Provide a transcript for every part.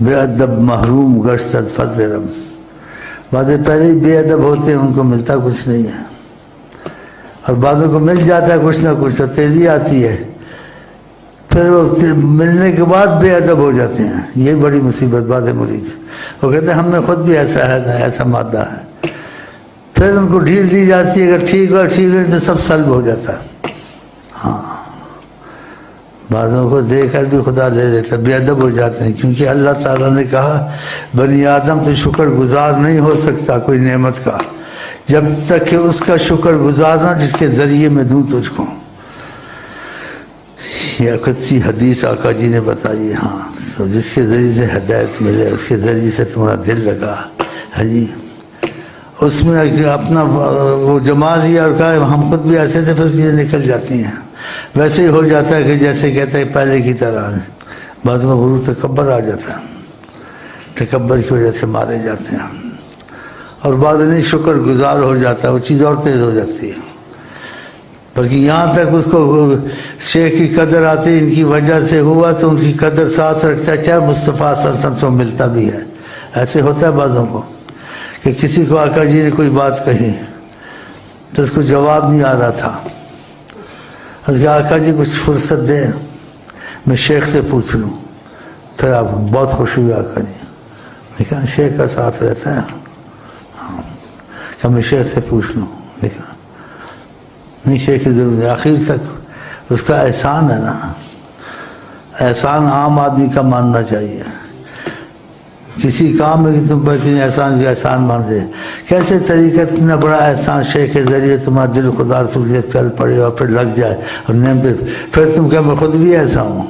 بے ادب محروم گشت فضل رب، بعض پہلے ہی بے ادب ہوتے ہیں، ان کو ملتا کچھ نہیں ہے، اور بعضوں کو مل جاتا ہے کچھ نہ کچھ، اور تیزی آتی ہے، پھر وہ ملنے کے بعد بے ادب ہو جاتے ہیں۔ یہ بڑی مصیبت بعض مرید، وہ کہتے ہیں ہم میں خود بھی ایسا ہے، ایسا مادہ ہے، پھر ان کو ڈھیل دی جاتی ہے، اگر ٹھیک ہو ٹھیک ہے تو سب سلب ہو جاتا ہے۔ ہاں، بعضوں کو دے کر بھی خدا لے لیتا، بے ادب ہو جاتے ہیں، کیونکہ اللہ تعالیٰ نے کہا بنی آدم تو شکر گزار نہیں ہو سکتا کوئی نعمت کا جب تک کہ اس کا شکر گزار نہ جس کے ذریعے میں دوں تجھ کو۔ یہ قدسی حدیث آقا جی نے بتائی، ہاں، تو جس کے ذریعے سے ہدایت ملے، اس کے ذریعے سے تمہارا دل لگا ہے جی، اس میں اپنا وہ جما لیا اور کہا ہم خود بھی ایسے تھے، پھر چیزیں نکل جاتی ہیں، ویسے ہی ہو جاتا ہے کہ جیسے کہتے ہیں پہلے کی طرح۔ بعض میں غرور تکبر آ جاتا ہے، تکبر کی وجہ سے مارے جاتے ہیں، اور بعض نہیں شکر گزار ہو جاتا ہے، وہ چیز اور تیز ہو جاتی ہے، بلکہ یہاں تک اس کو شیخ کی قدر آتی ان کی وجہ سے ہوا تو ان کی قدر ساتھ رکھتا ہے، چاہے مصطفیٰ صلی اللہ علیہ وسلم سے ملتا بھی ہے۔ ایسے ہوتا ہے بعضوں کو کہ کسی کو آقا جی نے کوئی بات کہی تو اس کو جواب نہیں آ رہا تھا، اس کہ آقا جی کچھ فرصت دیں میں شیخ سے پوچھ لوں، پھر آپ بہت خوش ہوئے آقا جی، دیکھا شیخ کا ساتھ رہتا ہے، ہاں کہ میں شیخ سے پوچھ لوں، دیکھا نہیں شیخ کی ضرورت ہے، آخر تک اس کا احسان ہے نا، احسان عام آدمی کا ماننا چاہیے، کسی کام میں کہ تم پر کسی احسان کا احسان مان دے، کیسے طریقہ اتنا بڑا احسان شیخ کے ذریعے تمہارا دل خدا رسول کے چل پڑے اور پھر لگ جائے اور نعمت، پھر تم کہ میں خود بھی ایسا ہوں،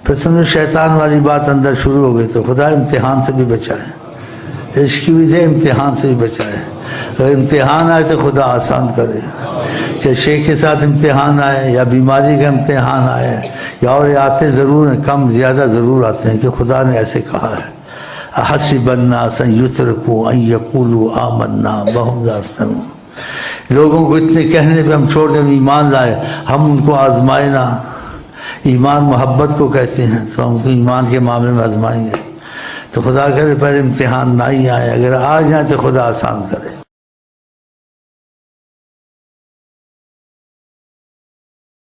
پھر تم نے شیطان والی بات اندر شروع ہو گئی، تو خدا امتحان سے بھی بچائے، عشق کی بھی دے امتحان سے بھی بچائے، اگر امتحان آئے تو خدا آسان کرے، چاہے شیخ کے ساتھ امتحان آئے یا بیماری کا امتحان آئے یا اور آتے ضرور ہیں، کم زیادہ ضرور آتے ہیں، کہ خدا نے ایسے کہا ہے احسب الناس ان یترکوا ان یقولوا آمنا وهم لا یفتنون، لوگوں کو اتنے کہنے پہ ہم چھوڑ دیں ایمان لائے، ہم ان کو آزمائے نہ، ایمان محبت کو کہتے ہیں، تو ہم کو ایمان کے معاملے میں آزمائیں گے، تو خدا کرے پہلے امتحان نہ ہی آئے، اگر آ جائیں تو خدا آسان کرے۔